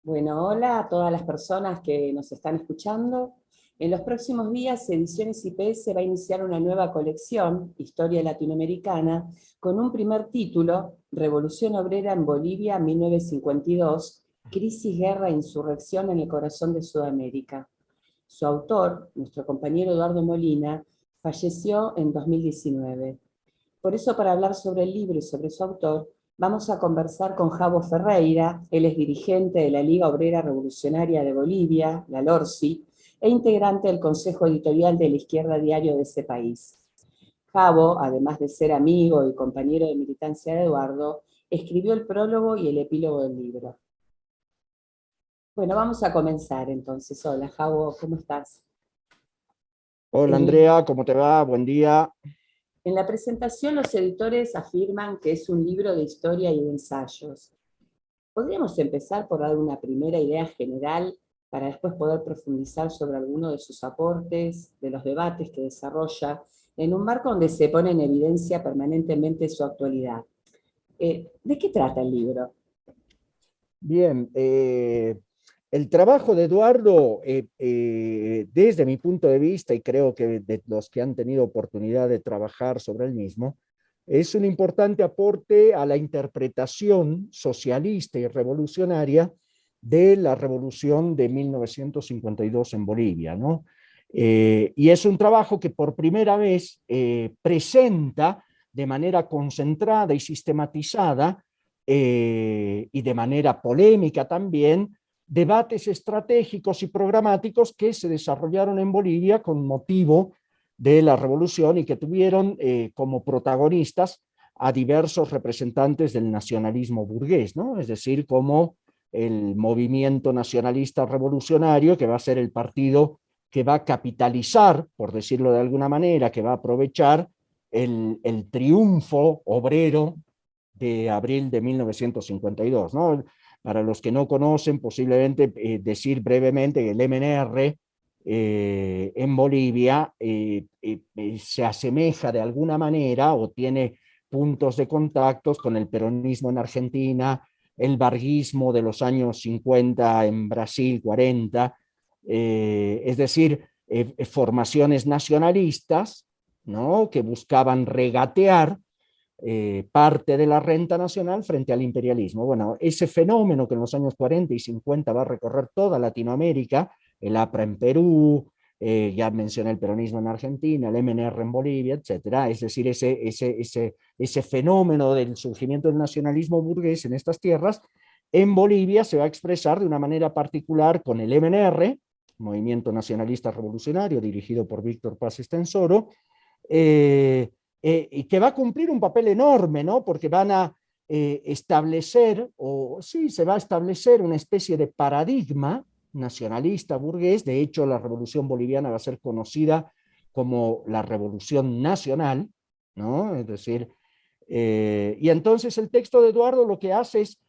Bueno, hola a todas las personas que nos están escuchando. En los próximos días, Ediciones IPS va a iniciar una nueva colección, Historia Latinoamericana, con un primer título, Revolución Obrera en Bolivia 1952, Crisis, Guerra e Insurrección en el Corazón de Sudamérica. Su autor, nuestro compañero Eduardo Molina, falleció en 2019. Por eso, para hablar sobre el libro y sobre su autor, vamos a conversar con Javo Ferreira. Él es dirigente de la Liga Obrera Revolucionaria de Bolivia, la LORSI, e integrante del Consejo Editorial de la Izquierda Diario de ese país. Javo, además de ser amigo y compañero de militancia de Eduardo, escribió el prólogo y el epílogo del libro. Bueno, vamos a comenzar entonces. Hola, Javo, ¿cómo estás? Hola El, Andrea, ¿cómo te va? Buen día. en la presentación, los editores afirman que es un libro de historia y de ensayos. Podríamos empezar por dar una primera idea general para después poder profundizar sobre alguno de sus aportes, de los debates que desarrolla, en un marco donde se pone en evidencia permanentemente su actualidad. ¿De qué trata el libro? Bien, el trabajo de Eduardo, desde mi punto de vista, y creo que de los que han tenido oportunidad de trabajar sobre el mismo, es un importante aporte a la interpretación socialista y revolucionaria de la revolución de 1952 en Bolivia, ¿no? Y es un trabajo que por primera vez presenta de manera concentrada y sistematizada y de manera polémica también, debates estratégicos y programáticos que se desarrollaron en Bolivia con motivo de la revolución y que tuvieron como protagonistas a diversos representantes del nacionalismo burgués, ¿no? Es decir, como el movimiento nacionalista revolucionario, que va a ser el partido que va a capitalizar, por decirlo de alguna manera, que va a aprovechar el triunfo obrero de abril de 1952, ¿no? Para los que no conocen, posiblemente decir brevemente que el MNR en Bolivia se asemeja de alguna manera o tiene puntos de contactos con el peronismo en Argentina, el varguismo de los años 50 en Brasil, 40, es decir, formaciones nacionalistas, ¿no? Que buscaban regatear parte de la renta nacional frente al imperialismo. Bueno, ese fenómeno que en los años 40 y 50 va a recorrer toda Latinoamérica, el APRA en Perú, ya mencioné el peronismo en Argentina, el MNR en Bolivia, etcétera. Es decir, ese fenómeno del surgimiento del nacionalismo burgués en estas tierras, en Bolivia se va a expresar de una manera particular con el MNR, Movimiento Nacionalista Revolucionario, dirigido por Víctor Paz Estenssoro, y que va a cumplir un papel enorme, ¿no? Porque van a establecer, o sí, se va a establecer una especie de paradigma nacionalista burgués. De hecho, la revolución boliviana va a ser conocida como la revolución nacional, ¿no? Es decir, y entonces el texto de Eduardo lo que hace es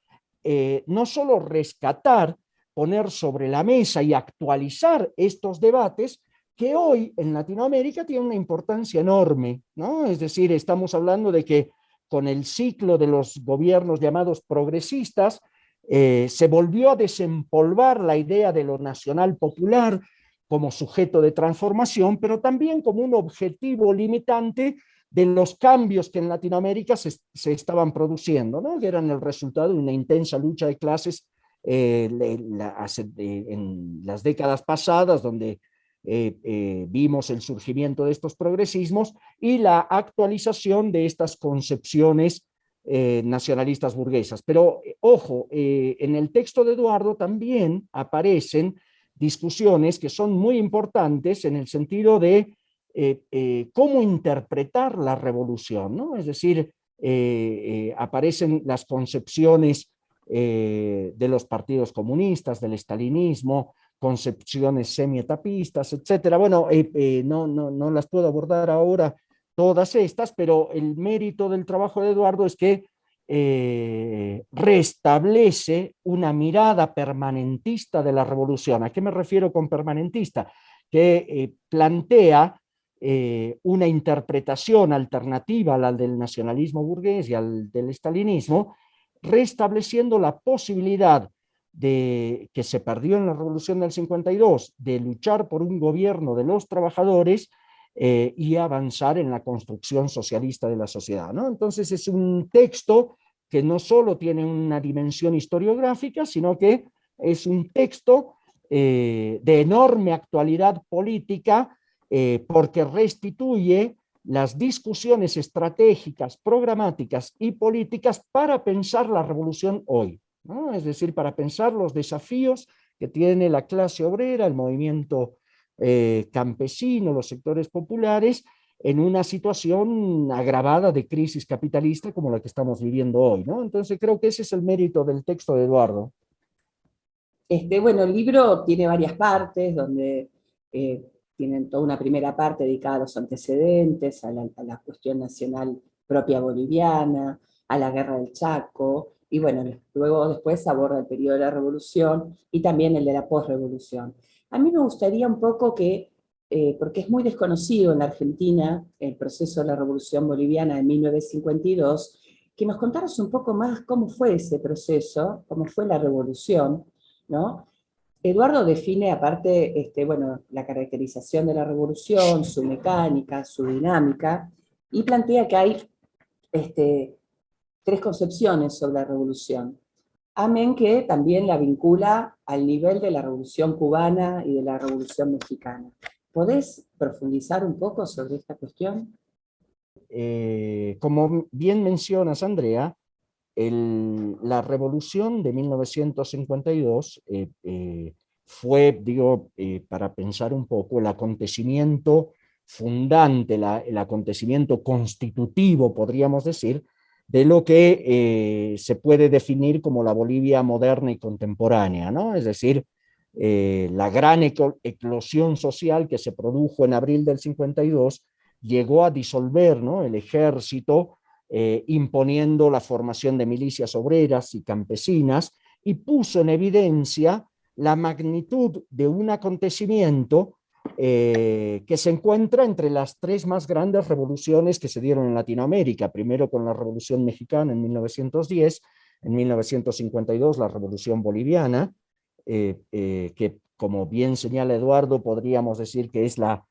no solo rescatar, poner sobre la mesa y actualizar estos debates, que hoy en Latinoamérica tiene una importancia enorme, ¿no? Es decir, estamos hablando de que con el ciclo de los gobiernos llamados progresistas, se volvió a desempolvar la idea de lo nacional popular como sujeto de transformación, pero también como un objetivo limitante de los cambios que en Latinoamérica se estaban produciendo, ¿no? Que eran el resultado de una intensa lucha de clases en las décadas pasadas, donde vimos el surgimiento de estos progresismos y la actualización de estas concepciones nacionalistas burguesas. Pero ojo, en el texto de Eduardo también aparecen discusiones que son muy importantes en el sentido de cómo interpretar la revolución, ¿no? Es decir, aparecen las concepciones de los partidos comunistas, del estalinismo, concepciones semietapistas, etcétera. Bueno, no las puedo abordar ahora todas estas, pero el mérito del trabajo de Eduardo es que restablece una mirada permanentista de la revolución. ¿A qué me refiero con permanentista? Que plantea una interpretación alternativa a la del nacionalismo burgués y al del estalinismo, restableciendo la posibilidad que se perdió en la Revolución del 52, de luchar por un gobierno de los trabajadores y avanzar en la construcción socialista de la sociedad, ¿no? Entonces es un texto que no solo tiene una dimensión historiográfica, sino que es un texto de enorme actualidad política, porque restituye las discusiones estratégicas, programáticas y políticas para pensar la revolución hoy, ¿no? Es decir, para pensar los desafíos que tiene la clase obrera, el movimiento campesino, los sectores populares, en una situación agravada de crisis capitalista como la que estamos viviendo hoy, ¿no? Entonces creo que ese es el mérito del texto de Eduardo. Bueno, el libro tiene varias partes, donde eh, tienen toda una primera parte dedicada a los antecedentes, a la cuestión nacional propia boliviana, a la guerra del Chaco, y bueno, luego después aborda el periodo de la revolución y también el de la posrevolución. A mí me gustaría un poco que, porque es muy desconocido en la Argentina el proceso de la revolución boliviana de 1952, que nos contaras un poco más cómo fue ese proceso, cómo fue la revolución, ¿no? Eduardo define aparte, bueno, la caracterización de la revolución, su mecánica, su dinámica, y plantea que hay tres concepciones sobre la revolución. Amén que también la vincula al nivel de la revolución cubana y de la revolución mexicana. ¿Podés profundizar un poco sobre esta cuestión? Como bien mencionas, Andrea, la revolución de 1952 fue, digo, para pensar un poco, el acontecimiento fundante, el acontecimiento constitutivo, podríamos decir, de lo que se puede definir como la Bolivia moderna y contemporánea, ¿no? Es decir, la gran eclosión social que se produjo en abril del 52 llegó a disolver, ¿no?, el ejército, imponiendo la formación de milicias obreras y campesinas, y puso en evidencia la magnitud de un acontecimiento que se encuentra entre las tres más grandes revoluciones que se dieron en Latinoamérica, primero con la Revolución Mexicana en 1910, en 1952 la Revolución Boliviana, que como bien señala Eduardo, podríamos decir que es la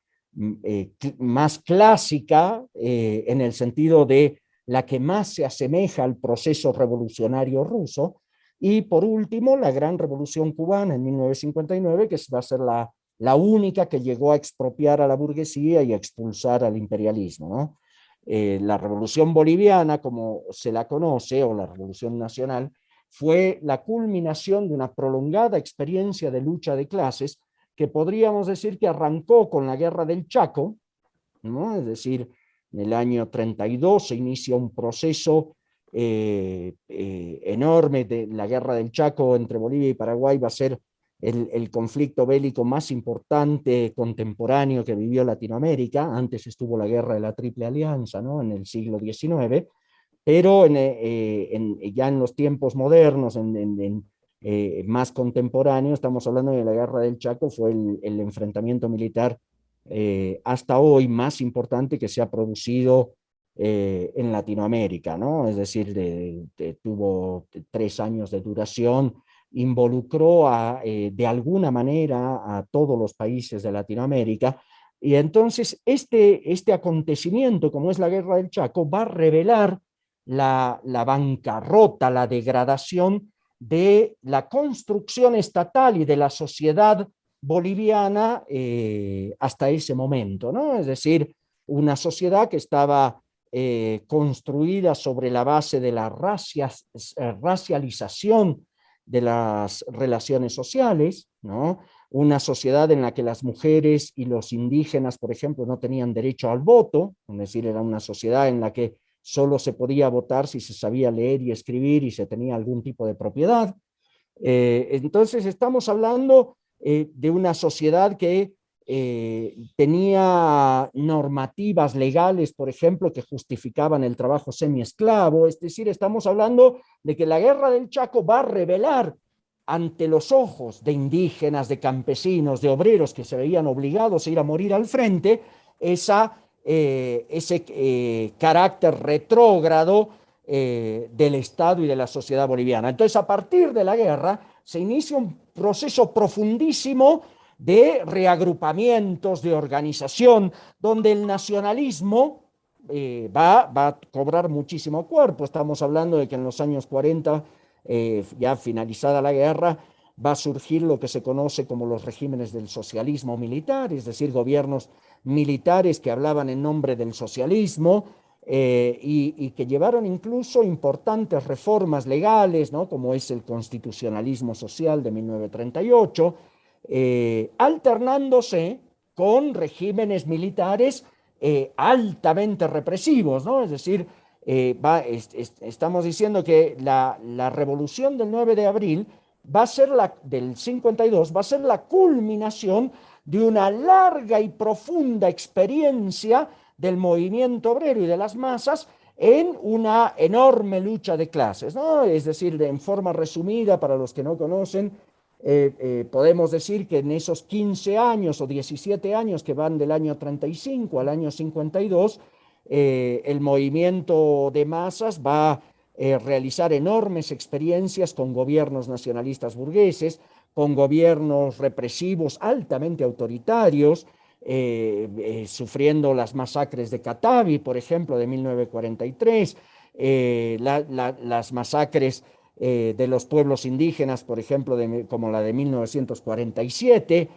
más clásica en el sentido de la que más se asemeja al proceso revolucionario ruso, y por último la gran revolución cubana en 1959, que va a ser la única que llegó a expropiar a la burguesía y a expulsar al imperialismo, ¿no? La revolución boliviana, como se la conoce, o la revolución nacional, fue la culminación de una prolongada experiencia de lucha de clases que podríamos decir que arrancó con la guerra del Chaco, ¿no? Es decir, en el año 32 se inicia un proceso enorme de la guerra del Chaco entre Bolivia y Paraguay. Va a ser el conflicto bélico más importante contemporáneo que vivió Latinoamérica. Antes estuvo la guerra de la Triple Alianza, ¿no?, en el siglo XIX, pero ya en los tiempos modernos, más contemporáneos, estamos hablando de la guerra del Chaco, fue el enfrentamiento militar hasta hoy más importante que se ha producido en Latinoamérica, ¿no? Es decir, tuvo 3 años de duración, involucró de alguna manera a todos los países de Latinoamérica, y entonces este acontecimiento, como es la guerra del Chaco, va a revelar la bancarrota, la degradación de la construcción estatal y de la sociedad boliviana hasta ese momento, ¿no? Es decir, una sociedad que estaba construida sobre la base de la racialización de las relaciones sociales, ¿no? Una sociedad en la que las mujeres y los indígenas, por ejemplo, no tenían derecho al voto, es decir, era una sociedad en la que solo se podía votar si se sabía leer y escribir y se tenía algún tipo de propiedad. Entonces estamos hablando de una sociedad que tenía normativas legales, por ejemplo, que justificaban el trabajo semiesclavo. Es decir, estamos hablando de que la guerra del Chaco va a revelar ante los ojos de indígenas, de campesinos, de obreros que se veían obligados a ir a morir al frente, ese carácter retrógrado del Estado y de la sociedad boliviana. Entonces, a partir de la guerra, se inicia un proceso profundísimo de reagrupamientos, de organización, donde el nacionalismo va a cobrar muchísimo cuerpo. Estamos hablando de que en los años 40, ya finalizada la guerra, va a surgir lo que se conoce como los regímenes del socialismo militar, es decir, gobiernos militares que hablaban en nombre del socialismo, y que llevaron incluso importantes reformas legales, ¿no? Como es el constitucionalismo social de 1938, alternándose con regímenes militares altamente represivos, ¿no? Es decir, estamos diciendo que la revolución del 9 de abril va a ser del 52, va a ser la culminación de una larga y profunda experiencia del movimiento obrero y de las masas en una enorme lucha de clases, ¿no? Es decir, en forma resumida, para los que no conocen, podemos decir que en esos 15 años o 17 años que van del año 35 al año 52, el movimiento de masas va a realizar enormes experiencias con gobiernos nacionalistas burgueses, con gobiernos represivos altamente autoritarios, sufriendo las masacres de Katavi, por ejemplo, de 1943, las masacres de los pueblos indígenas, por ejemplo, como la de 1947,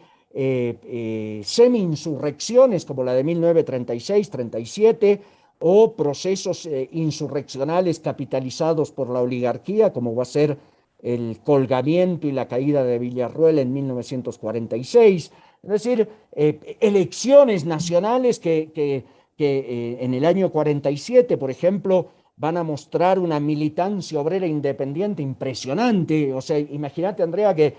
semi-insurrecciones como la de 1936-37, o procesos insurreccionales capitalizados por la oligarquía, como va a ser el colgamiento y la caída de Villarroel en 1946. Es decir, elecciones nacionales que en el año 47, por ejemplo, van a mostrar una militancia obrera independiente impresionante. O sea, imagínate, Andrea, que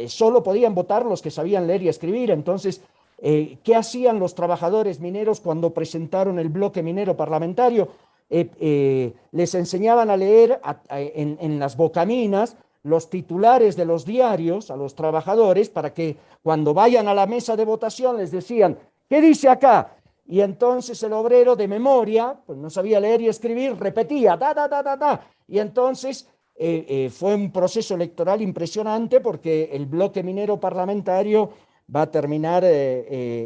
solo podían votar los que sabían leer y escribir. Entonces, ¿qué hacían los trabajadores mineros cuando presentaron el bloque minero parlamentario? Les enseñaban a leer en las bocaminas los titulares de los diarios a los trabajadores, para que cuando vayan a la mesa de votación les decían, ¿qué dice acá? Y entonces el obrero de memoria, pues no sabía leer y escribir, repetía, ta, ta, ta, ta, ta. Y entonces fue un proceso electoral impresionante, porque el bloque minero parlamentario va a terminar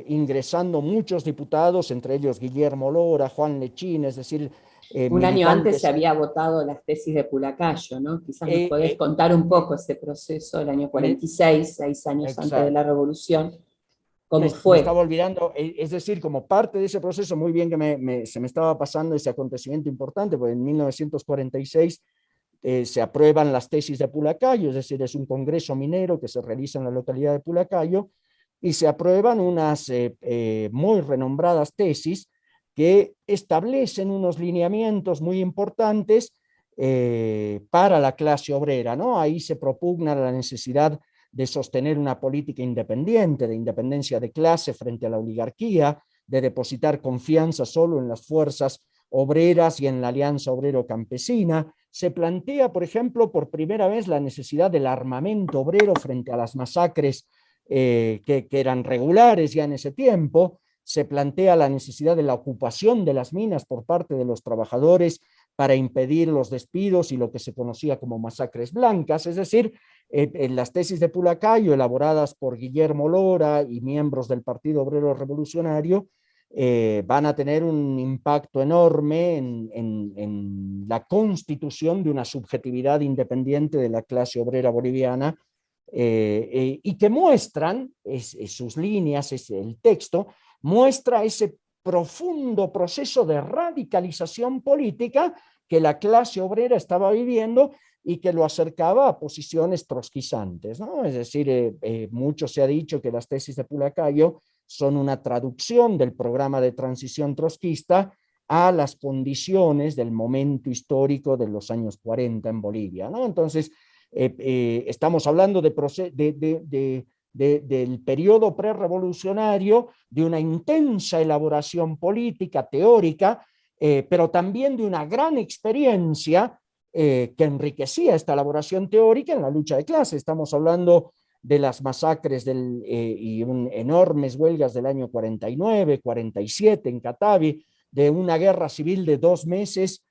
ingresando muchos diputados, entre ellos Guillermo Lora, Juan Lechín, es decir, Un año antes se militantes. había votado las tesis de Pulacayo, ¿no? Quizás nos podés Eh, contar un poco ese proceso del año me, 46, 6 años antes de la exacto. Revolución, cómo Me fue. estaba olvidando, es decir, como parte de ese proceso, muy bien que se me estaba pasando ese acontecimiento importante, porque en 1946 se aprueban las tesis de Pulacayo, es decir, es un congreso minero que se realiza en la localidad de Pulacayo, y se aprueban unas muy renombradas tesis que establecen unos lineamientos muy importantes para la clase obrera, ¿no? Ahí se propugna la necesidad de sostener una política independiente, de independencia de clase frente a la oligarquía, de depositar confianza solo en las fuerzas obreras y en la alianza obrero-campesina. Se plantea, por ejemplo, por primera vez la necesidad del armamento obrero frente a las masacres que eran regulares ya en ese tiempo. Se plantea la necesidad de la ocupación de las minas por parte de los trabajadores para impedir los despidos y lo que se conocía como masacres blancas. Es decir, en las tesis de Pulacayo, elaboradas por Guillermo Lora y miembros del Partido Obrero Revolucionario, van a tener un impacto enorme en la constitución de una subjetividad independiente de la clase obrera boliviana, y que muestran, sus líneas, el texto, muestra ese profundo proceso de radicalización política que la clase obrera estaba viviendo y que lo acercaba a posiciones trotskizantes, ¿no? Es decir, mucho se ha dicho que las tesis de Pulacayo son una traducción del programa de transición trotskista a las condiciones del momento histórico de los años 40 en Bolivia, ¿no? Entonces, estamos hablando del periodo prerevolucionario, de una intensa elaboración política, teórica, pero también de una gran experiencia que enriquecía esta elaboración teórica en la lucha de clases. Estamos hablando de las masacres y enormes huelgas del año 49, 47 en Catavi, de una guerra civil de 2 meses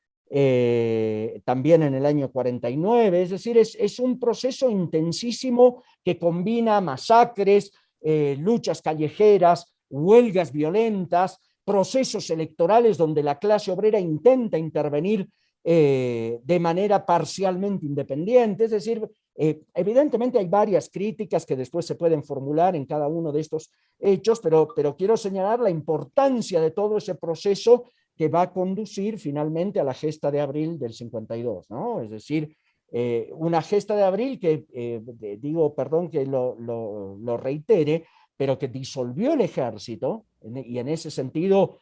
también en el año 49, es decir, es un proceso intensísimo que combina masacres, luchas callejeras, huelgas violentas, procesos electorales donde la clase obrera intenta intervenir de manera parcialmente independiente, es decir, evidentemente hay varias críticas que después se pueden formular en cada uno de estos hechos, pero quiero señalar la importancia de todo ese proceso que va a conducir finalmente a la gesta de abril del 52, ¿no? Es decir, una gesta de abril que, digo, perdón que lo reitere, pero que disolvió el ejército, y en ese sentido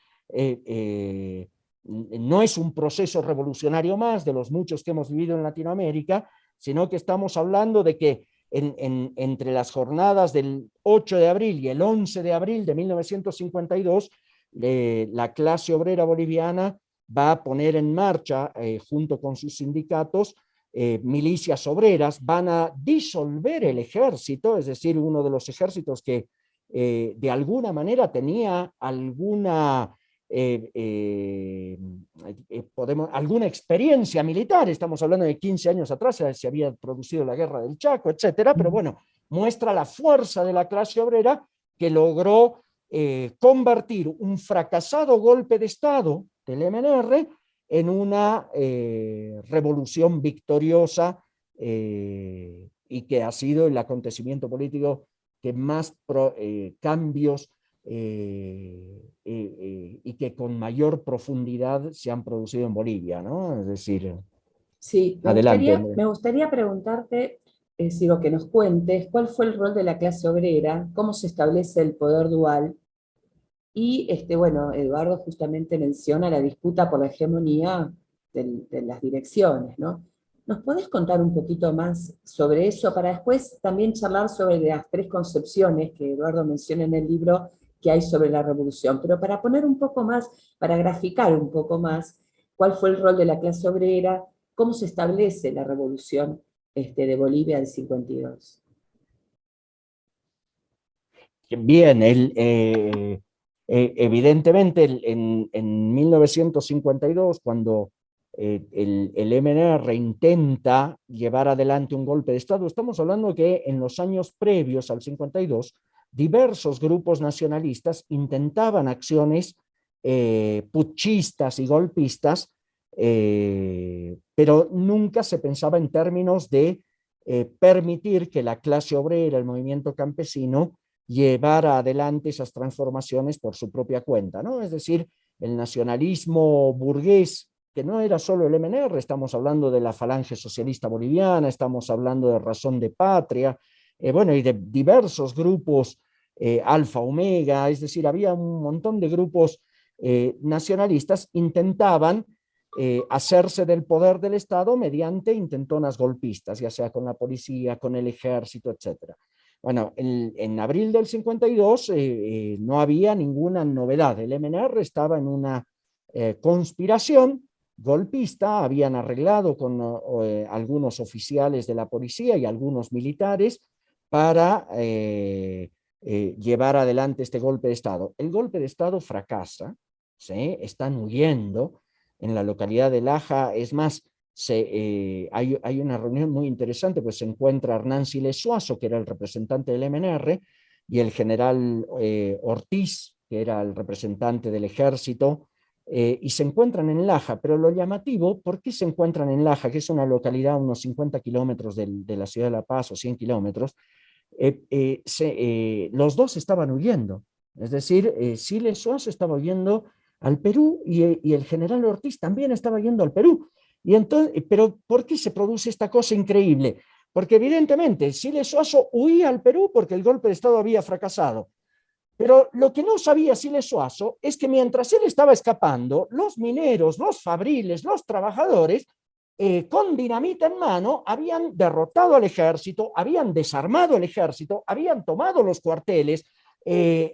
no es un proceso revolucionario más de los muchos que hemos vivido en Latinoamérica, sino que estamos hablando de que entre las jornadas del 8 de abril y el 11 de abril de 1952, la clase obrera boliviana va a poner en marcha, junto con sus sindicatos, milicias obreras, van a disolver el ejército, es decir, uno de los ejércitos que de alguna manera tenía alguna alguna experiencia militar, estamos hablando de 15 años atrás, se había producido la guerra del Chaco, etcétera, pero bueno, muestra la fuerza de la clase obrera que logró convertir un fracasado golpe de Estado del MNR en una revolución victoriosa y que ha sido el acontecimiento político que más cambios y que con mayor profundidad se han producido en Bolivia, ¿no? Es decir, Sí, adelante, Andrés. me gustaría preguntarte, digo, que nos cuentes cuál fue el rol de la clase obrera, cómo se establece el poder dual, y bueno, Eduardo justamente menciona la disputa por la hegemonía de las direcciones, ¿no? ¿Nos podés contar un poquito más sobre eso para después también charlar sobre las tres concepciones que Eduardo menciona en el libro que hay sobre la revolución? Pero para poner un poco más, para graficar un poco más cuál fue el rol de la clase obrera, cómo se establece la revolución de Bolivia del 52. Bien, evidentemente en 1952, cuando el MNR intenta llevar adelante un golpe de Estado, estamos hablando que en los años previos al 52, diversos grupos nacionalistas intentaban acciones putschistas y golpistas, pero nunca se pensaba en términos de permitir que la clase obrera, el movimiento campesino, llevar adelante esas transformaciones por su propia cuenta, ¿no? Es decir, el nacionalismo burgués, que no era solo el MNR, estamos hablando de la Falange Socialista Boliviana, estamos hablando de Razón de Patria, bueno, y de diversos grupos, Alfa Omega, es decir, había un montón de grupos nacionalistas, intentaban hacerse del poder del Estado mediante intentonas golpistas, ya sea con la policía, con el ejército, etcétera. Bueno, en abril del 52 no había ninguna novedad. El MNR estaba en una conspiración golpista, habían arreglado con algunos oficiales de la policía y algunos militares para llevar adelante este golpe de Estado. El golpe de Estado fracasa, ¿sí? Están huyendo en la localidad de Laja, es más, hay una reunión muy interesante, pues se encuentra Hernán Siles Suazo, que era el representante del MNR, y el general Ortiz, que era el representante del ejército, y se encuentran en Laja, pero lo llamativo, ¿por qué se encuentran en Laja, que es una localidad a unos 50 kilómetros de la ciudad de La Paz, o 100 kilómetros? Los dos estaban huyendo, es decir, Siles Suazo estaba huyendo al Perú y el general Ortiz también estaba yendo al Perú. Y entonces, pero ¿por qué se produce esta cosa increíble? Porque evidentemente Siles Suazo huía al Perú porque el golpe de Estado había fracasado. Pero lo que no sabía Siles Suazo es que mientras él estaba escapando, los mineros, los fabriles, los trabajadores, con dinamita en mano, habían derrotado al ejército, habían desarmado el ejército, habían tomado los cuarteles,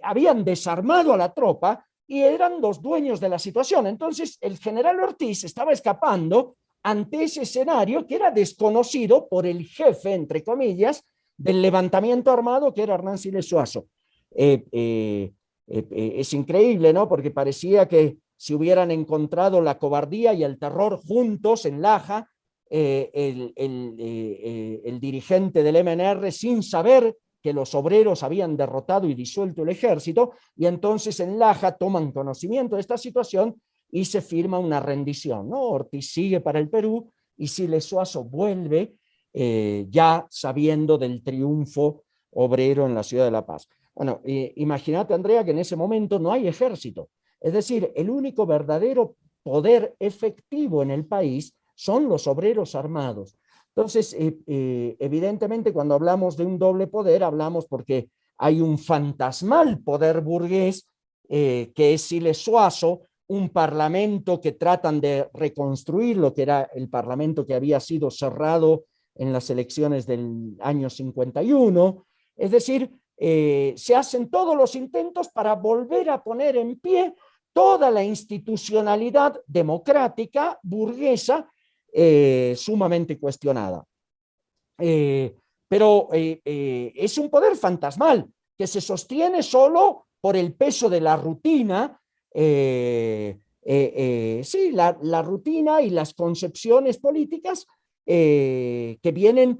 habían desarmado a la tropa y eran los dueños de la situación. Entonces, el general Ortiz estaba escapando ante ese escenario que era desconocido por el jefe, entre comillas, del levantamiento armado, que era Hernán Siles Suazo. Es increíble, ¿no? Porque parecía que si hubieran encontrado la cobardía y el terror juntos en Laja, el dirigente del MNR, sin saber que los obreros habían derrotado y disuelto el ejército, y entonces en Laja toman conocimiento de esta situación y se firma una rendición, ¿no? Ortiz sigue para el Perú y Siles Suazo vuelve ya sabiendo del triunfo obrero en la ciudad de La Paz. Bueno, imagínate, Andrea, que en ese momento no hay ejército. Es decir, el único verdadero poder efectivo en el país son los obreros armados. Entonces, evidentemente, cuando hablamos de un doble poder, hablamos porque hay un fantasmal poder burgués, que es Siles Suazo, un parlamento que tratan de reconstruir, lo que era el parlamento que había sido cerrado en las elecciones del año 51. Es decir, se hacen todos los intentos para volver a poner en pie toda la institucionalidad democrática burguesa sumamente cuestionada. Pero es un poder fantasmal que se sostiene solo por el peso de la rutina, sí, la rutina y las concepciones políticas que vienen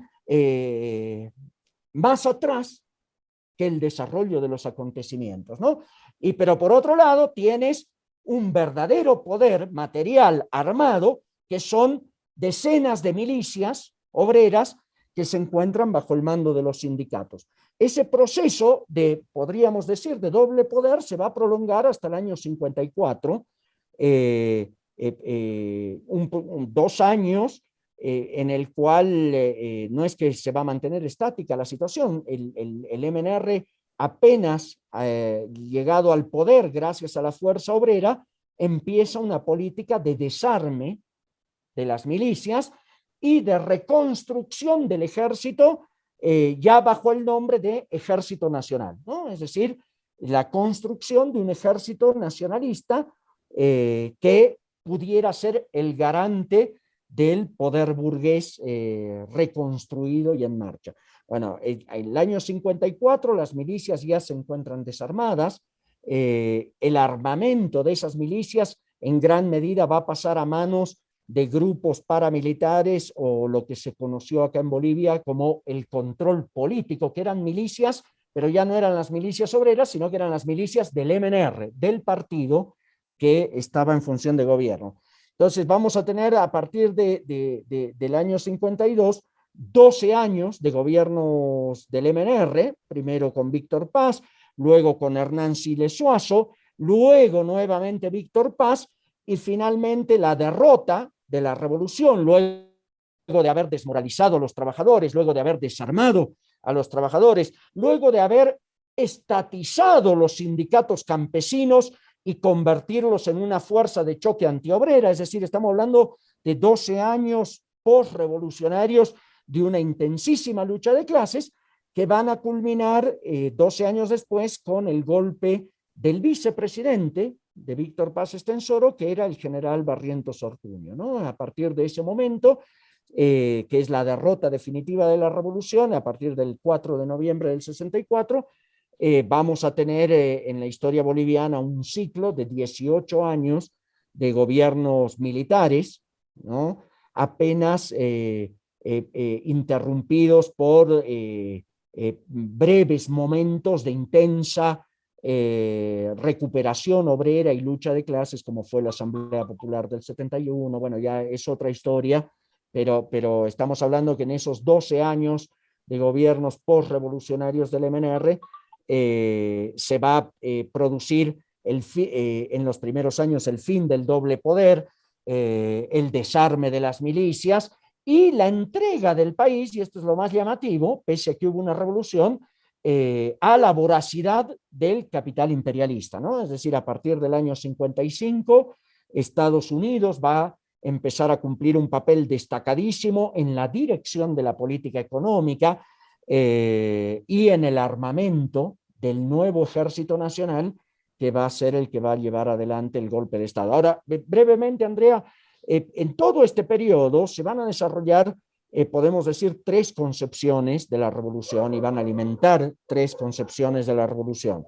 más atrás que el desarrollo de los acontecimientos, ¿no? Pero por otro lado tienes un verdadero poder material armado, que son decenas de milicias obreras que se encuentran bajo el mando de los sindicatos. Ese proceso de, podríamos decir, de doble poder se va a prolongar hasta el año 54, 2 años en el cual no es que se va a mantener estática la situación. El MNR apenas llegado al poder gracias a la fuerza obrera, empieza una política de desarme de las milicias y de reconstrucción del ejército, ya bajo el nombre de Ejército Nacional, ¿no? Es decir, la construcción de un ejército nacionalista que pudiera ser el garante del poder burgués reconstruido y en marcha. Bueno, en el año 54 las milicias ya se encuentran desarmadas, el armamento de esas milicias en gran medida va a pasar a manos de grupos paramilitares o lo que se conoció acá en Bolivia como el control político, que eran milicias, pero ya no eran las milicias obreras, sino que eran las milicias del MNR, del partido que estaba en función de gobierno. Entonces vamos a tener a partir del año 52, 12 años de gobiernos del MNR, primero con Víctor Paz, luego con Hernán Siles Suazo, luego nuevamente Víctor Paz y finalmente la derrota de la revolución, luego de haber desmoralizado a los trabajadores, luego de haber desarmado a los trabajadores, luego de haber estatizado los sindicatos campesinos y convertirlos en una fuerza de choque antiobrera. Es decir, estamos hablando de 12 años postrevolucionarios de una intensísima lucha de clases que van a culminar 12 años después con el golpe del vicepresidente de Víctor Paz Estenssoro, que era el general Barrientos Ortuño, ¿no? A partir de ese momento, que es la derrota definitiva de la revolución, a partir del 4 de noviembre del 64, vamos a tener en la historia boliviana un ciclo de 18 años de gobiernos militares, ¿no? Apenas interrumpidos por breves momentos de intensa recuperación obrera y lucha de clases, como fue la Asamblea Popular del 71, bueno, ya es otra historia, pero estamos hablando que en esos 12 años de gobiernos postrevolucionarios del MNR se va a producir en los primeros años el fin del doble poder, el desarme de las milicias y la entrega del país, y esto es lo más llamativo, pese a que hubo una revolución, a la voracidad del capital imperialista, ¿no? Es decir, a partir del año 55, Estados Unidos va a empezar a cumplir un papel destacadísimo en la dirección de la política económica y en el armamento del nuevo Ejército Nacional, que va a ser el que va a llevar adelante el golpe de Estado. Ahora, brevemente, Andrea, en todo este periodo se van a desarrollar podemos decir 3 concepciones de la revolución y van a alimentar 3 concepciones de la revolución.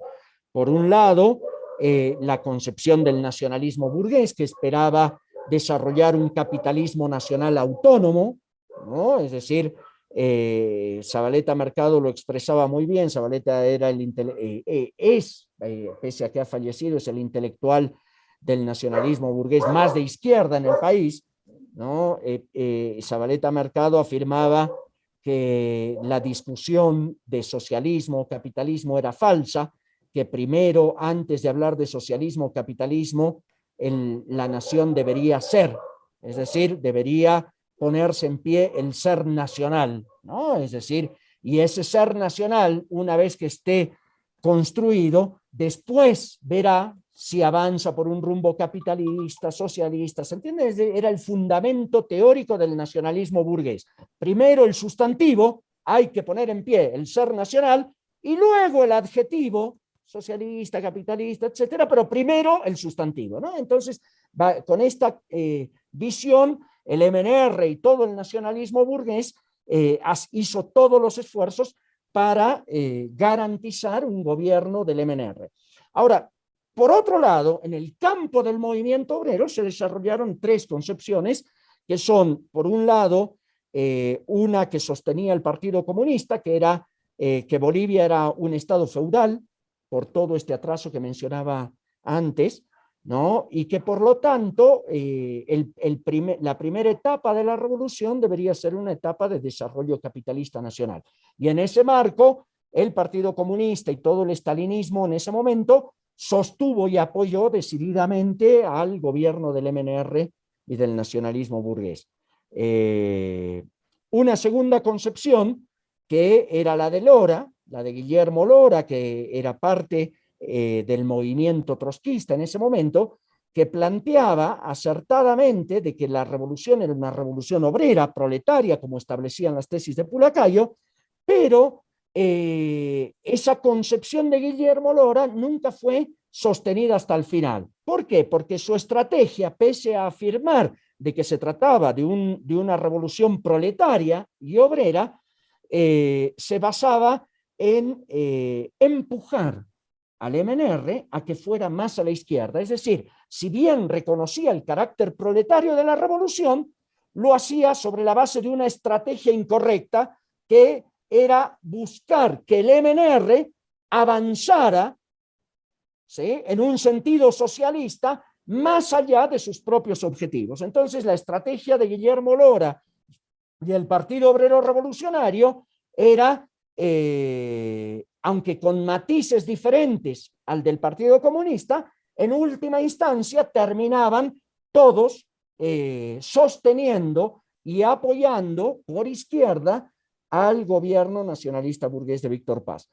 Por un lado, la concepción del nacionalismo burgués, que esperaba desarrollar un capitalismo nacional autónomo, ¿no? Es decir, Zavaleta Mercado lo expresaba muy bien. Zavaleta era pese a que ha fallecido, es el intelectual del nacionalismo burgués más de izquierda en el país, ¿no? Zavaleta Mercado afirmaba que la discusión de socialismo o capitalismo era falsa, que primero, antes de hablar de socialismo o capitalismo, la nación debería ser, es decir, debería ponerse en pie el ser nacional, ¿no? Es decir, y ese ser nacional, una vez que esté construido, después verá si avanza por un rumbo capitalista, socialista, ¿se entiende? Era el fundamento teórico del nacionalismo burgués. Primero el sustantivo, hay que poner en pie el ser nacional, y luego el adjetivo, socialista, capitalista, etcétera, pero primero el sustantivo, ¿no? Entonces, con esta visión, el MNR y todo el nacionalismo burgués hizo todos los esfuerzos para garantizar un gobierno del MNR. Ahora, por otro lado, en el campo del movimiento obrero se desarrollaron tres concepciones, que son, por un lado, una que sostenía el Partido Comunista, que era que Bolivia era un estado feudal, por todo este atraso que mencionaba antes, ¿no? Y que por lo tanto la primera etapa de la revolución debería ser una etapa de desarrollo capitalista nacional. Y en ese marco, el Partido Comunista y todo el estalinismo en ese momento sostuvo y apoyó decididamente al gobierno del MNR y del nacionalismo burgués. Una segunda concepción, que era la de Lora, la de Guillermo Lora, que era parte del movimiento trotskista en ese momento, que planteaba acertadamente de que la revolución era una revolución obrera, proletaria, como establecían las tesis de Pulacayo, pero esa concepción de Guillermo Lora nunca fue sostenida hasta el final. ¿Por qué? Porque su estrategia, pese a afirmar de que se trataba de una revolución proletaria y obrera, se basaba en empujar al MNR a que fuera más a la izquierda. Es decir, si bien reconocía el carácter proletario de la revolución, lo hacía sobre la base de una estrategia incorrecta, que era buscar que el MNR avanzara, ¿sí?, en un sentido socialista más allá de sus propios objetivos. Entonces, la estrategia de Guillermo Lora y el Partido Obrero Revolucionario era, aunque con matices diferentes al del Partido Comunista, en última instancia terminaban todos sosteniendo y apoyando por izquierda al gobierno nacionalista burgués de Víctor Paz.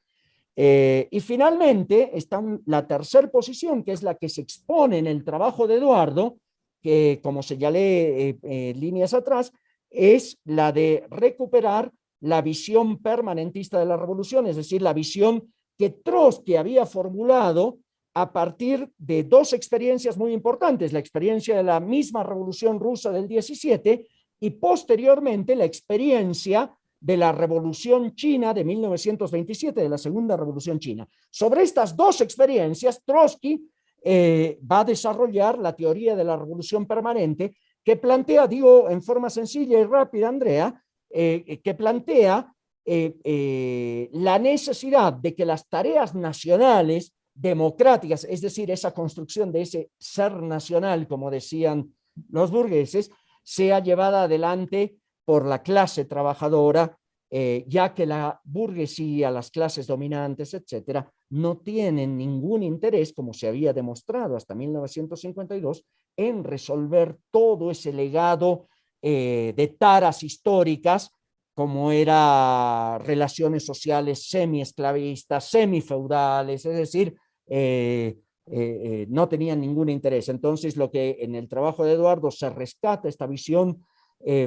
Y finalmente está la tercera posición, que es la que se expone en el trabajo de Eduardo, que, como señalé líneas atrás, es la de recuperar la visión permanentista de la revolución, es decir, la visión que Trotsky había formulado a partir de dos experiencias muy importantes: la experiencia de la misma Revolución Rusa del 17 y posteriormente la experiencia de la Revolución China de 1927, de la Segunda Revolución China. Sobre estas dos experiencias, Trotsky va a desarrollar la teoría de la revolución permanente, que plantea, digo en forma sencilla y rápida, Andrea, que plantea la necesidad de que las tareas nacionales democráticas, es decir, esa construcción de ese ser nacional, como decían los burgueses, sea llevada adelante por la clase trabajadora, ya que la burguesía, las clases dominantes, etcétera, no tienen ningún interés, como se había demostrado hasta 1952, en resolver todo ese legado de taras históricas, como era relaciones sociales semi-esclavistas, semi-feudales, es decir, no tenían ningún interés. Entonces, lo que en el trabajo de Eduardo se rescata, esta visión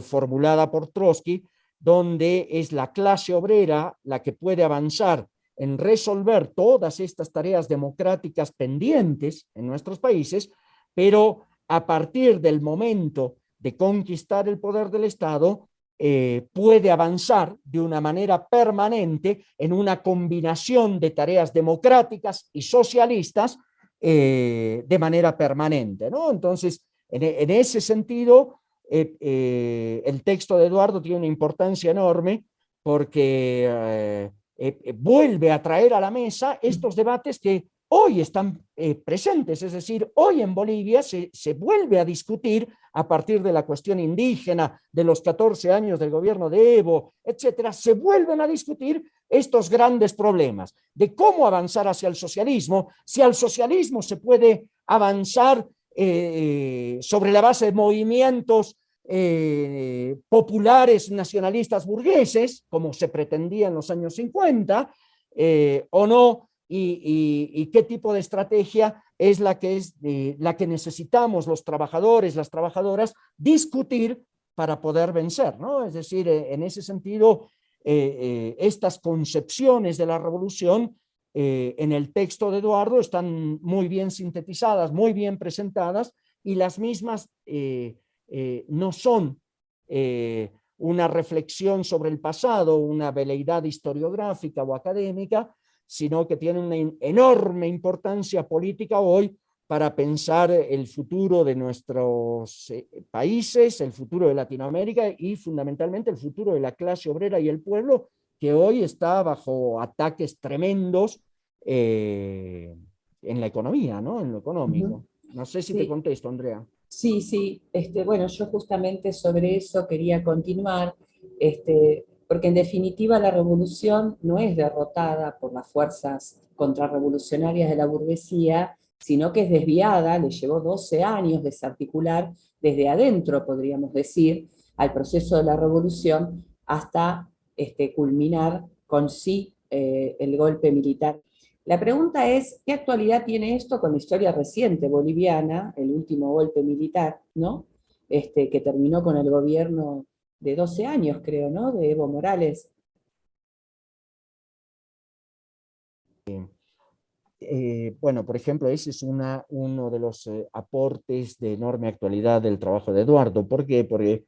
formulada por Trotsky, donde es la clase obrera la que puede avanzar en resolver todas estas tareas democráticas pendientes en nuestros países, pero a partir del momento de conquistar el poder del Estado, puede avanzar de una manera permanente en una combinación de tareas democráticas y socialistas de manera permanente, ¿no? Entonces, en ese sentido, el texto de Eduardo tiene una importancia enorme porque vuelve a traer a la mesa estos debates que hoy están presentes, es decir, hoy en Bolivia se vuelve a discutir a partir de la cuestión indígena, de los 14 años del gobierno de Evo, etcétera, se vuelven a discutir estos grandes problemas de cómo avanzar hacia el socialismo, si al socialismo se puede avanzar sobre la base de movimientos populares nacionalistas burgueses, como se pretendía en los años 50, o no, y qué tipo de estrategia es la que necesitamos los trabajadores, las trabajadoras, discutir para poder vencer, ¿no? Es decir, en ese sentido, estas concepciones de la revolución en el texto de Eduardo están muy bien sintetizadas, muy bien presentadas, y las mismas no son una reflexión sobre el pasado, una veleidad historiográfica o académica, sino que tienen una enorme importancia política hoy para pensar el futuro de nuestros países, el futuro de Latinoamérica y fundamentalmente el futuro de la clase obrera y el pueblo, que hoy está bajo ataques tremendos en la economía, ¿no? En lo económico. No sé si te Sí, contesto, Andrea. sí, sí. Bueno, yo justamente sobre eso quería continuar, porque en definitiva la revolución no es derrotada por las fuerzas contrarrevolucionarias de la burguesía, sino que es desviada, le llevó 12 años desarticular desde adentro, podríamos decir, al proceso de la revolución hasta culminar con sí el golpe militar. La pregunta es, ¿qué actualidad tiene esto con la historia reciente boliviana, el último golpe militar, ¿no? Que terminó con el gobierno de 12 años, creo, ¿no? De Evo Morales. Bueno, por ejemplo, ese es uno de los aportes de enorme actualidad del trabajo de Eduardo. ¿Por qué? Porque,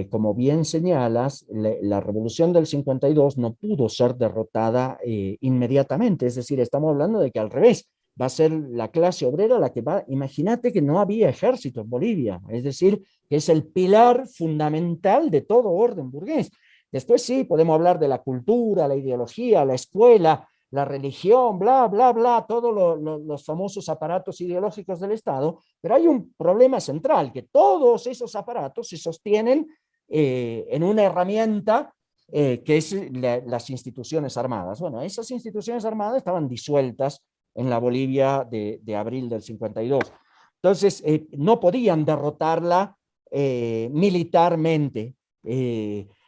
como bien señalas, la revolución del 52 no pudo ser derrotada inmediatamente. Es decir, estamos hablando de que al revés, va a ser la clase obrera la que va. Imagínate que no había ejército en Bolivia, es decir, que es el pilar fundamental de todo orden burgués. Después sí, podemos hablar de la cultura, la ideología, la escuela, la religión, bla, bla, bla, todos los famosos aparatos ideológicos del Estado, pero hay un problema central, que todos esos aparatos se sostienen en una herramienta que es las instituciones armadas. Bueno, esas instituciones armadas estaban disueltas en la Bolivia de abril del 52. Entonces, no podían derrotarla militarmente.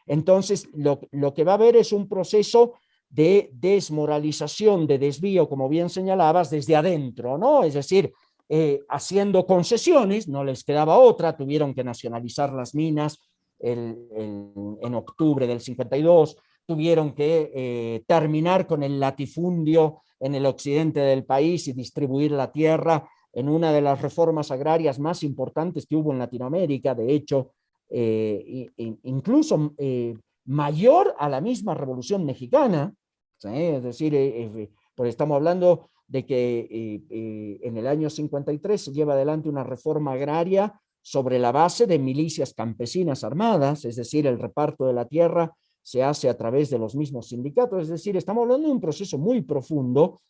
Entonces, lo que va a haber es un proceso de desmoralización, de desvío, como bien señalabas, desde adentro, ¿no? Es decir, haciendo concesiones, no les quedaba otra, tuvieron que nacionalizar las minas en octubre del 52, tuvieron que terminar con el latifundio en el occidente del país y distribuir la tierra en una de las reformas agrarias más importantes que hubo en Latinoamérica, de hecho, incluso mayor a la misma Revolución Mexicana, ¿sí? Es decir, pues estamos hablando de que en el año 53 se lleva adelante una reforma agraria sobre la base de milicias campesinas armadas, es decir, el reparto de la tierra se hace a través de los mismos sindicatos, es decir, estamos hablando de un proceso muy profundo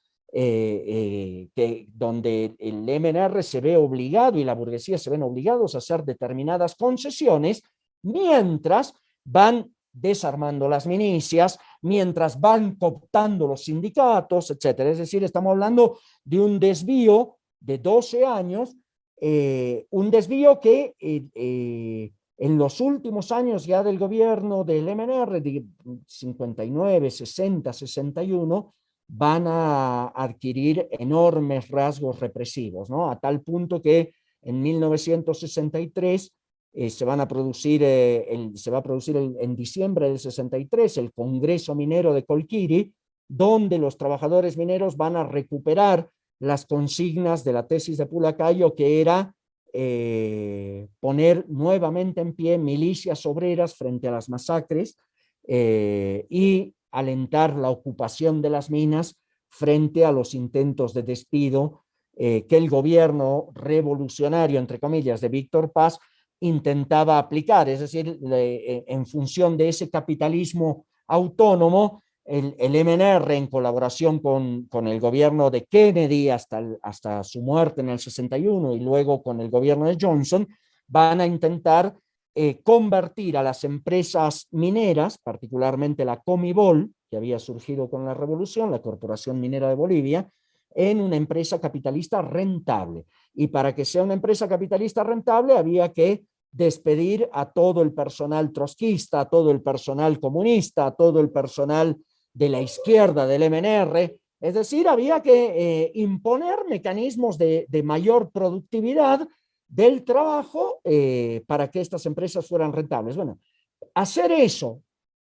donde el MNR se ve obligado y la burguesía se ven obligados a hacer determinadas concesiones mientras van desarmando las milicias, mientras van cooptando los sindicatos, etcétera. Es decir, estamos hablando de un desvío de 12 años, un desvío que en los últimos años ya del gobierno del MNR, de 59, 60, 61, van a adquirir enormes rasgos represivos, ¿no? A tal punto que en 1963 se va a producir en diciembre del 63 el Congreso Minero de Colquiri, donde los trabajadores mineros van a recuperar las consignas de la tesis de Pulacayo, que era poner nuevamente en pie milicias obreras frente a las masacres y alentar la ocupación de las minas frente a los intentos de despido que el gobierno revolucionario, entre comillas, de Víctor Paz intentaba aplicar. Es decir, en función de ese capitalismo autónomo, el MNR, en colaboración con el gobierno de Kennedy hasta su muerte en el 61 y luego con el gobierno de Johnson, van a intentar convertir a las empresas mineras, particularmente la Comibol, que había surgido con la revolución, la Corporación Minera de Bolivia, en una empresa capitalista rentable. Y para que sea una empresa capitalista rentable había que despedir a todo el personal trotskista, a todo el personal comunista, a todo el personal de la izquierda del MNR. Es decir, había que imponer mecanismos de mayor productividad del trabajo para que estas empresas fueran rentables. Bueno, hacer eso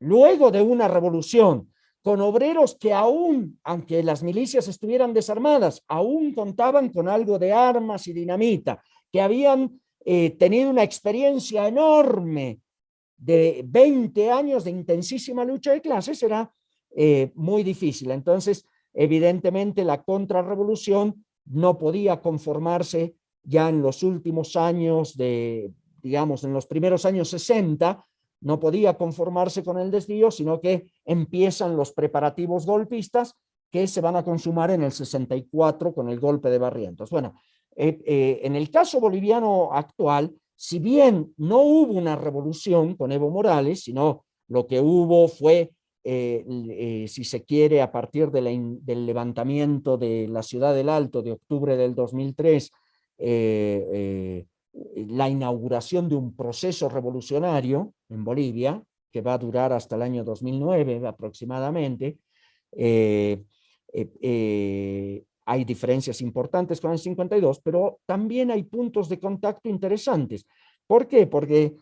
luego de una revolución con obreros que aún, aunque las milicias estuvieran desarmadas, aún contaban con algo de armas y dinamita, que habían tenido una experiencia enorme de 20 años de intensísima lucha de clases, era muy difícil. Entonces, evidentemente, la contrarrevolución no podía conformarse ya en los últimos años digamos, en los primeros años 60, no podía conformarse con el desvío, sino que empiezan los preparativos golpistas que se van a consumar en el 64 con el golpe de Barrientos. Bueno, en el caso boliviano actual, si bien no hubo una revolución con Evo Morales, sino lo que hubo fue, si se quiere, a partir del levantamiento de la Ciudad del Alto de octubre del 2003, la inauguración de un proceso revolucionario en Bolivia, que va a durar hasta el año 2009 aproximadamente. Hay diferencias importantes con el 52, pero también hay puntos de contacto interesantes. ¿Por qué? Porque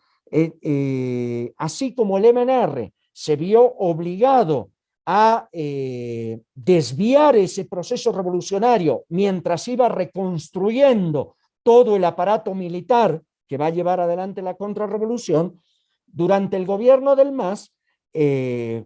así como el MNR se vio obligado a desviar ese proceso revolucionario mientras iba reconstruyendo todo el aparato militar que va a llevar adelante la contrarrevolución, durante el gobierno del MAS, el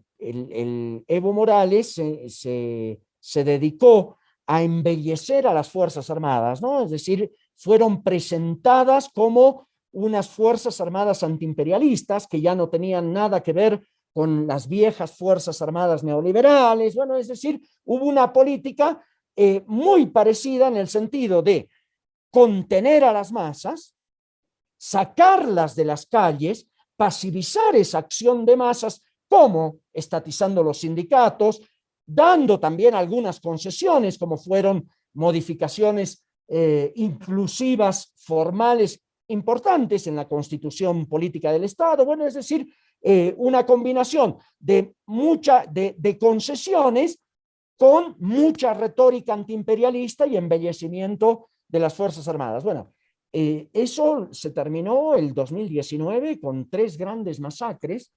Evo Morales se dedicó a embellecer a las Fuerzas Armadas, ¿no? Es decir, fueron presentadas como unas Fuerzas Armadas antiimperialistas que ya no tenían nada que ver con las viejas Fuerzas Armadas neoliberales. Bueno, es decir, hubo una política muy parecida en el sentido de contener a las masas, sacarlas de las calles, pasivizar esa acción de masas, como estatizando los sindicatos, dando también algunas concesiones, como fueron modificaciones inclusivas formales importantes en la constitución política del Estado. Bueno, es decir, una combinación de concesiones con mucha retórica antiimperialista y embellecimiento de las Fuerzas Armadas. Bueno, eso se terminó el 2019 con 3 grandes masacres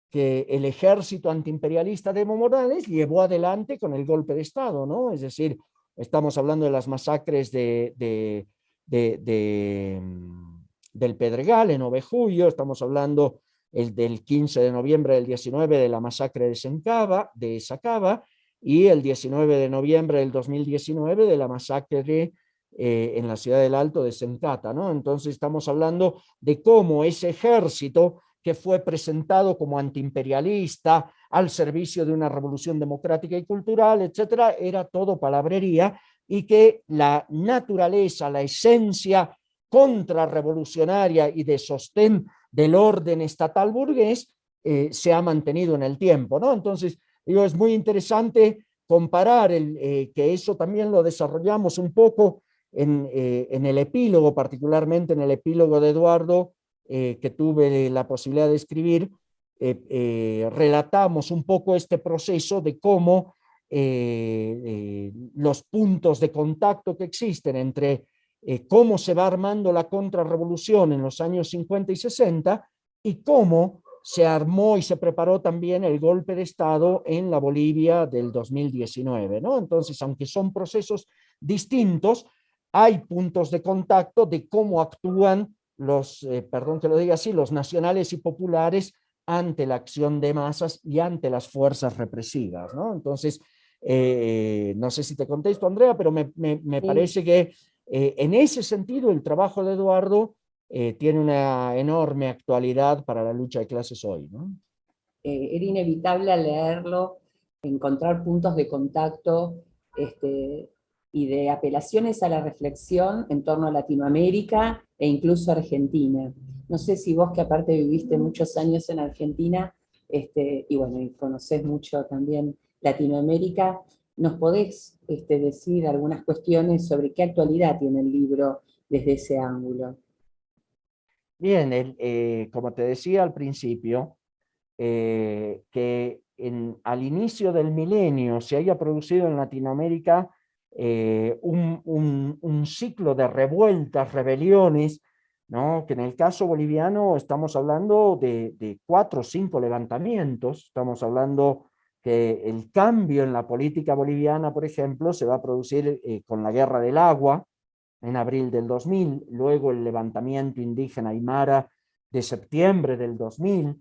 que el ejército antiimperialista de Evo Morales llevó adelante con el golpe de Estado, ¿no? Es decir, estamos hablando de las masacres del Pedregal en Ovejuyo, estamos hablando del 15 de noviembre del 19 de la masacre de Sacaba, y el 19 de noviembre del 2019 de la masacre en la Ciudad del Alto de Sencata, ¿no? Entonces estamos hablando de cómo ese ejército que fue presentado como antiimperialista, al servicio de una revolución democrática y cultural, etcétera, era todo palabrería, y que la naturaleza, la esencia contrarrevolucionaria y de sostén del orden estatal burgués se ha mantenido en el tiempo, ¿no? Entonces, digo, es muy interesante comparar que eso también lo desarrollamos un poco en el epílogo, particularmente en el epílogo de Eduardo, que tuve la posibilidad de escribir. Relatamos un poco este proceso de cómo los puntos de contacto que existen entre cómo se va armando la contrarrevolución en los años 50 y 60 y cómo se armó y se preparó también el golpe de Estado en la Bolivia del 2019, ¿no? Entonces, aunque son procesos distintos, hay puntos de contacto de cómo actúan perdón que lo diga así, los nacionales y populares ante la acción de masas y ante las fuerzas represivas, ¿no? Entonces, No sé si te contesto, Andrea, pero me Sí. parece que en ese sentido el trabajo de Eduardo tiene una enorme actualidad para la lucha de clases hoy, ¿no? Era inevitable al leerlo encontrar puntos de contacto y de apelaciones a la reflexión en torno a Latinoamérica e incluso Argentina. No sé si vos, que aparte viviste muchos años en Argentina, y bueno, y conocés mucho también Latinoamérica, ¿nos podés decir algunas cuestiones sobre qué actualidad tiene el libro desde ese ángulo? Bien, como te decía al principio, que al inicio del milenio se haya producido en Latinoamérica un ciclo de revueltas, rebeliones, ¿no? Que en el caso boliviano estamos hablando de 4 o 5 levantamientos, estamos hablando que el cambio en la política boliviana, por ejemplo, se va a producir con la Guerra del Agua en abril del 2000, luego el levantamiento indígena Aymara de septiembre del 2000,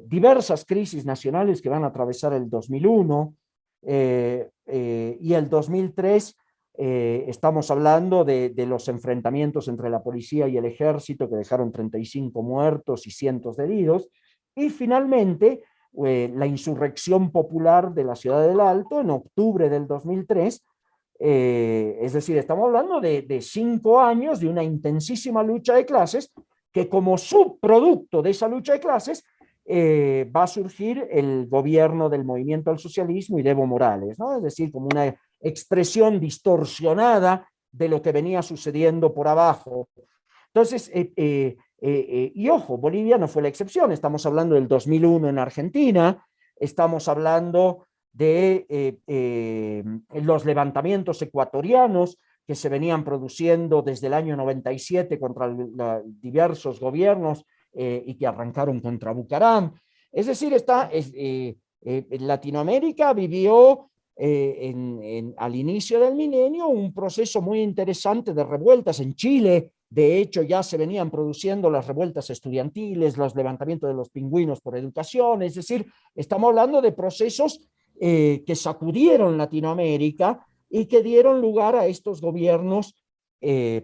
diversas crisis nacionales que van a atravesar el 2001 y el 2003. Estamos hablando de los enfrentamientos entre la policía y el ejército que dejaron 35 muertos y cientos de heridos. Y finalmente, la insurrección popular de la ciudad del Alto en octubre del 2003. Es decir, estamos hablando de 5 años de una intensísima lucha de clases que como subproducto de esa lucha de clases va a surgir el gobierno del movimiento al socialismo y de Evo Morales, ¿no? Es decir, como una expresión distorsionada de lo que venía sucediendo por abajo. Entonces, y ojo, Bolivia no fue la excepción, estamos hablando del 2001 en Argentina, estamos hablando de los levantamientos ecuatorianos que se venían produciendo desde el año 97 contra diversos gobiernos y que arrancaron contra Bucaram. Es decir, Latinoamérica vivió al inicio del milenio un proceso muy interesante de revueltas en Chile. De hecho, ya se venían produciendo las revueltas estudiantiles, los levantamientos de los pingüinos por educación, es decir, estamos hablando de procesos que sacudieron Latinoamérica y que dieron lugar a estos gobiernos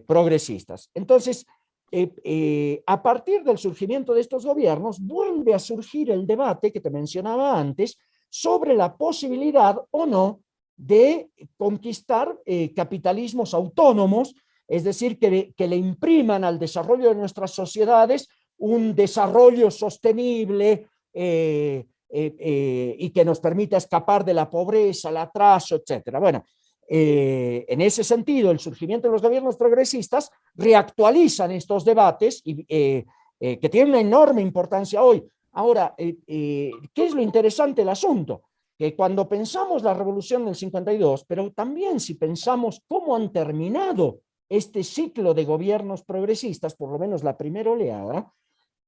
progresistas. Entonces, a partir del surgimiento de estos gobiernos, vuelve a surgir el debate que te mencionaba antes sobre la posibilidad o no de conquistar capitalismos autónomos, es decir, que le impriman al desarrollo de nuestras sociedades un desarrollo sostenible y que nos permita escapar de la pobreza, el atraso, etcétera. Bueno, en ese sentido, el surgimiento de los gobiernos progresistas reactualizan estos debates que tienen una enorme importancia hoy. Ahora, ¿qué es lo interesante del asunto? Que cuando pensamos la revolución del 52, pero también si pensamos cómo han terminado este ciclo de gobiernos progresistas, por lo menos la primera oleada,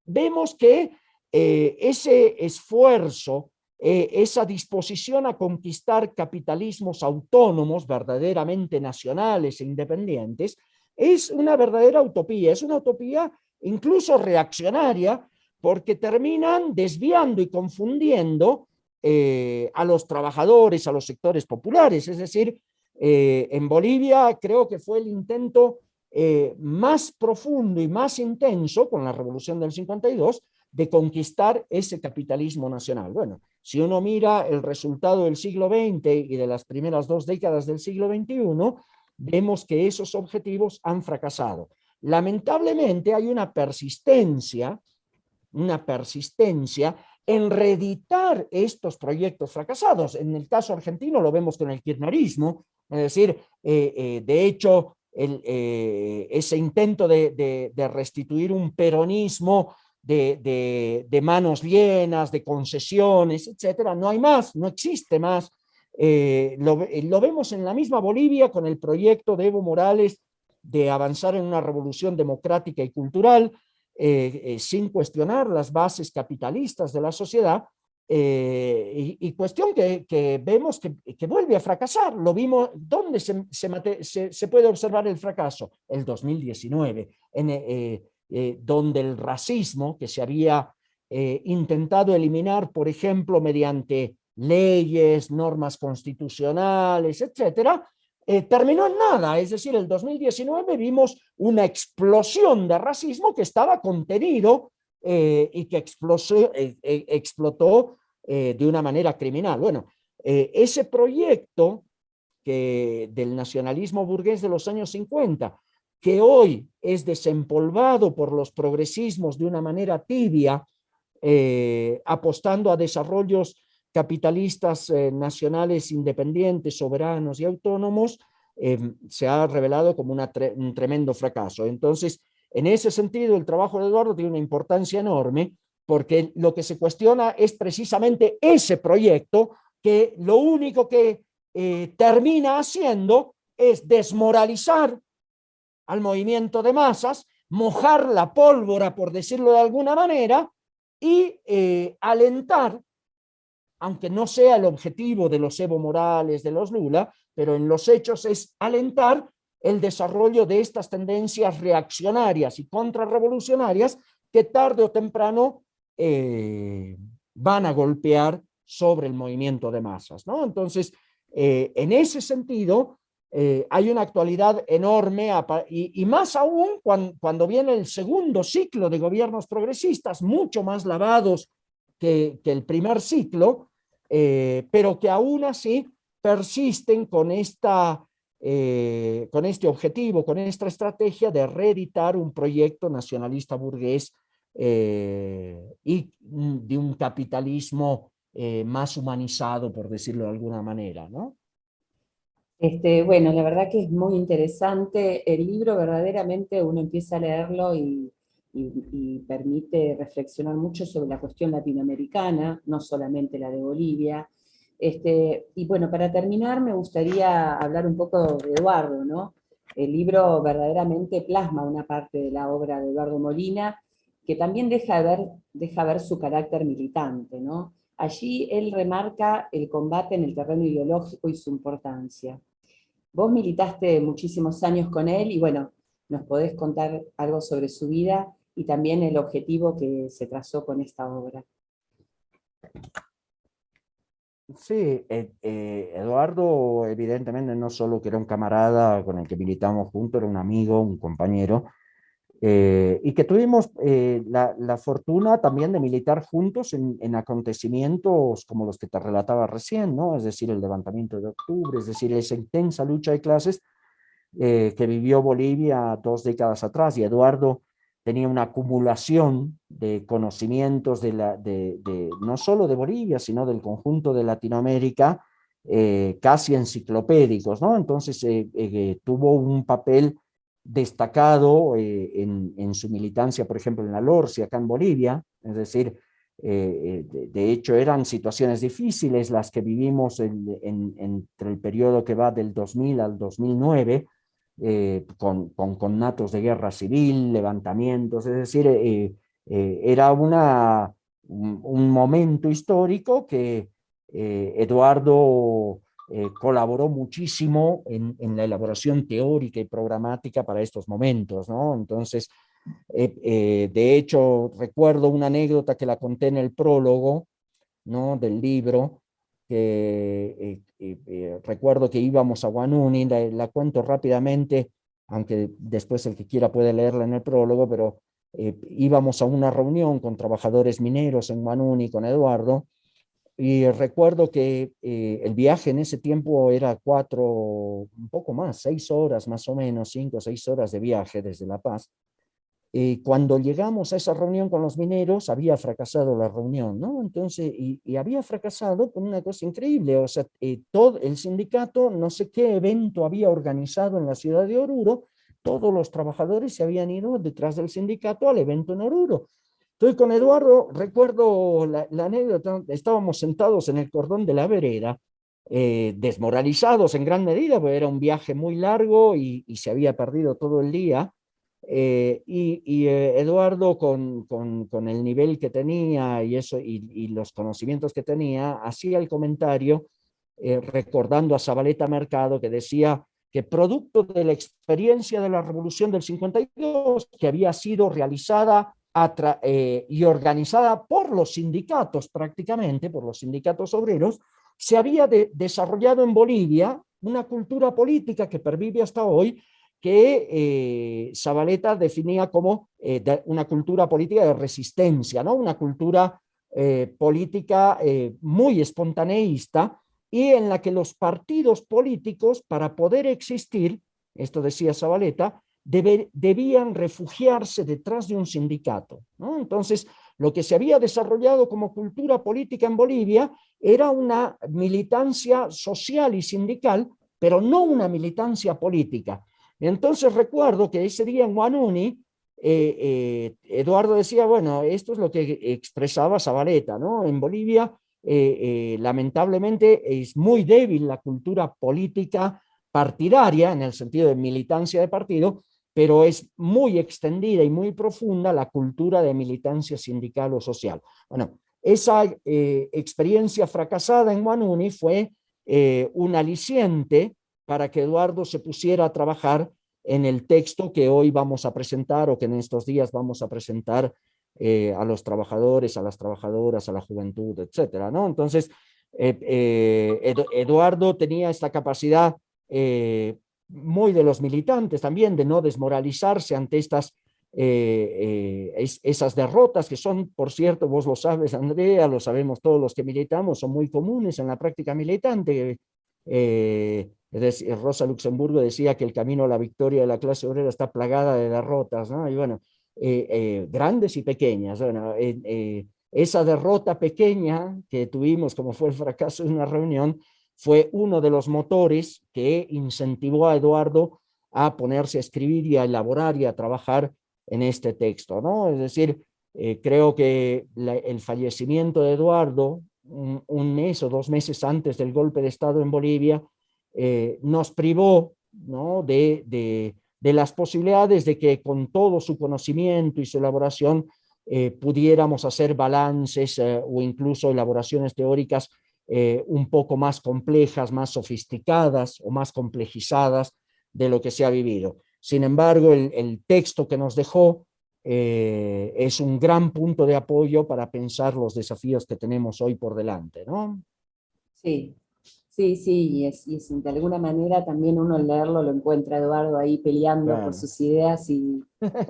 vemos que ese esfuerzo, esa disposición a conquistar capitalismos autónomos, verdaderamente nacionales e independientes, es una verdadera utopía, es una utopía incluso reaccionaria, porque terminan desviando y confundiendo a los trabajadores, a los sectores populares. Es decir, en Bolivia creo que fue el intento más profundo y más intenso con la revolución del 52 de conquistar ese capitalismo nacional. Bueno, si uno mira el resultado del siglo XX y de las primeras 2 décadas del siglo XXI, vemos que esos objetivos han fracasado. Lamentablemente hay una persistencia en reeditar estos proyectos fracasados. En el caso argentino lo vemos con el kirchnerismo, es decir, de hecho, ese intento de restituir un peronismo de manos llenas, de concesiones, etcétera, no hay más, no existe más. Lo vemos en la misma Bolivia con el proyecto de Evo Morales de avanzar en una revolución democrática y cultural, sin cuestionar las bases capitalistas de la sociedad, y cuestión que vemos que vuelve a fracasar. Lo vimos, ¿dónde se puede observar el fracaso? El 2019, donde el racismo que se había intentado eliminar, por ejemplo, mediante leyes, normas constitucionales, etcétera, terminó en nada. Es decir, el 2019 vimos una explosión de racismo que estaba contenido y que explotó de una manera criminal. Bueno, ese proyecto del nacionalismo burgués de los años 50, que hoy es desempolvado por los progresismos de una manera tibia, apostando a desarrollos capitalistas nacionales independientes, soberanos y autónomos, se ha revelado como un tremendo fracaso. Entonces, en ese sentido, el trabajo de Eduardo tiene una importancia enorme, porque lo que se cuestiona es precisamente ese proyecto, que lo único que termina haciendo es desmoralizar al movimiento de masas, mojar la pólvora, por decirlo de alguna manera, y alentar, aunque no sea el objetivo de los Evo Morales, de los Lula, pero en los hechos es alentar el desarrollo de estas tendencias reaccionarias y contrarrevolucionarias que tarde o temprano van a golpear sobre el movimiento de masas, ¿no? Entonces, en ese sentido, hay una actualidad enorme y más aún cuando viene el segundo ciclo de gobiernos progresistas, mucho más lavados que el primer ciclo, pero que aún así persisten con este objetivo, con esta estrategia de reeditar un proyecto nacionalista burgués y de un capitalismo más humanizado, por decirlo de alguna manera, ¿no? Bueno, la verdad que es muy interesante. El libro verdaderamente uno empieza a leerlo y permite reflexionar mucho sobre la cuestión latinoamericana, no solamente la de Bolivia. Y bueno, para terminar me gustaría hablar un poco de Eduardo, ¿no? El libro verdaderamente plasma una parte de la obra de Eduardo Molina, que también deja ver su carácter militante, ¿no? Allí él remarca el combate en el terreno ideológico y su importancia. Vos militaste muchísimos años con él y bueno, nos podés contar algo sobre su vida y también el objetivo que se trazó con esta obra. Sí, Eduardo evidentemente no solo que era un camarada con el que militamos juntos, era un amigo, un compañero, y que tuvimos la fortuna también de militar juntos en acontecimientos como los que te relataba recién, ¿no? Es decir, el levantamiento de octubre, es decir, esa intensa lucha de clases que vivió Bolivia 2 décadas atrás, y Eduardo tenía una acumulación de conocimientos no solo de Bolivia, sino del conjunto de Latinoamérica, casi enciclopédicos, ¿no? Entonces tuvo un papel destacado en su militancia, por ejemplo, en la LORCI, acá en Bolivia, es decir, de hecho eran situaciones difíciles las que vivimos entre el periodo que va del 2000 al 2009, con connatos de guerra civil, levantamientos, es decir, era un momento histórico que Eduardo colaboró muchísimo en la elaboración teórica y programática para estos momentos, ¿no? Entonces, de hecho, recuerdo una anécdota que la conté en el prólogo, ¿no?, del libro, que recuerdo que íbamos a Huanuni, la cuento rápidamente, aunque después el que quiera puede leerla en el prólogo, pero íbamos a una reunión con trabajadores mineros en Huanuni con Eduardo, y recuerdo que el viaje en ese tiempo era un poco más, 6 horas más o menos, 5 o 6 horas de viaje desde La Paz. Cuando llegamos a esa reunión con los mineros, había fracasado la reunión, ¿no? Entonces, y había fracasado con una cosa increíble, o sea, todo el sindicato, no sé qué evento había organizado en la ciudad de Oruro, todos los trabajadores se habían ido detrás del sindicato al evento en Oruro. Entonces, con Eduardo, recuerdo la anécdota, estábamos sentados en el cordón de la vereda, desmoralizados en gran medida, porque era un viaje muy largo y se había perdido todo el día. Eduardo, con el nivel que tenía y los conocimientos que tenía, hacía el comentario recordando a Zabaleta Mercado, que decía que producto de la experiencia de la Revolución del 52, que había sido realizada y organizada por los sindicatos prácticamente, por los sindicatos obreros, se había desarrollado en Bolivia una cultura política que pervive hasta hoy, que Zavaleta definía como una cultura política de resistencia, ¿no? Una cultura política muy espontaneísta, y en la que los partidos políticos, para poder existir, esto decía Zavaleta, debían refugiarse detrás de un sindicato, ¿no? Entonces, lo que se había desarrollado como cultura política en Bolivia era una militancia social y sindical, pero no una militancia política. Entonces recuerdo que ese día en Huanuni, Eduardo decía, bueno, esto es lo que expresaba Zavaleta, ¿no? En Bolivia, lamentablemente, es muy débil la cultura política partidaria, en el sentido de militancia de partido, pero es muy extendida y muy profunda la cultura de militancia sindical o social. Bueno, esa experiencia fracasada en Huanuni fue un aliciente para que Eduardo se pusiera a trabajar en el texto que hoy vamos a presentar, o que en estos días vamos a presentar a los trabajadores, a las trabajadoras, a la juventud, etcétera, ¿no? Entonces, Eduardo tenía esta capacidad muy de los militantes también, de no desmoralizarse ante esas derrotas que son, por cierto, vos lo sabes, Andrea, lo sabemos todos los que militamos, son muy comunes en la práctica militante. Es decir, Rosa Luxemburgo decía que el camino a la victoria de la clase obrera está plagada de derrotas, ¿no? Y bueno, grandes y pequeñas. Bueno, esa derrota pequeña que tuvimos, como fue el fracaso de una reunión, fue uno de los motores que incentivó a Eduardo a ponerse a escribir y a elaborar y a trabajar en este texto, ¿no? Es decir, creo que el fallecimiento de Eduardo, un mes o 2 meses antes del golpe de Estado en Bolivia, nos privó, ¿no? de las posibilidades de que con todo su conocimiento y su elaboración pudiéramos hacer balances o incluso elaboraciones teóricas un poco más complejas, más sofisticadas o más complejizadas de lo que se ha vivido. Sin embargo, el texto que nos dejó es un gran punto de apoyo para pensar los desafíos que tenemos hoy por delante, ¿no? Sí, sí, sí, de alguna manera también uno al leerlo lo encuentra a Eduardo ahí peleando por Claro. sus ideas, y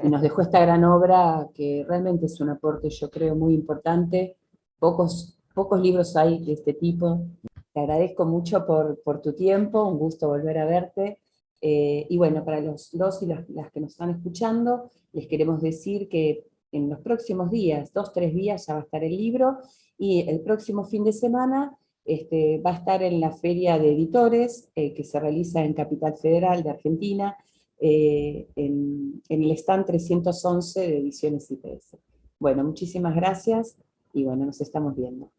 nos dejó esta gran obra que realmente es un aporte, yo creo, muy importante. Pocos libros hay de este tipo. Te agradezco mucho por tu tiempo, un gusto volver a verte. Y bueno, para los y las que nos están escuchando, les queremos decir que en los próximos días, 2, 3 días, ya va a estar el libro, y el próximo fin de semana va a estar en la Feria de Editores, que se realiza en Capital Federal de Argentina, en el stand 311 de Ediciones IPS. Bueno, muchísimas gracias y bueno, nos estamos viendo.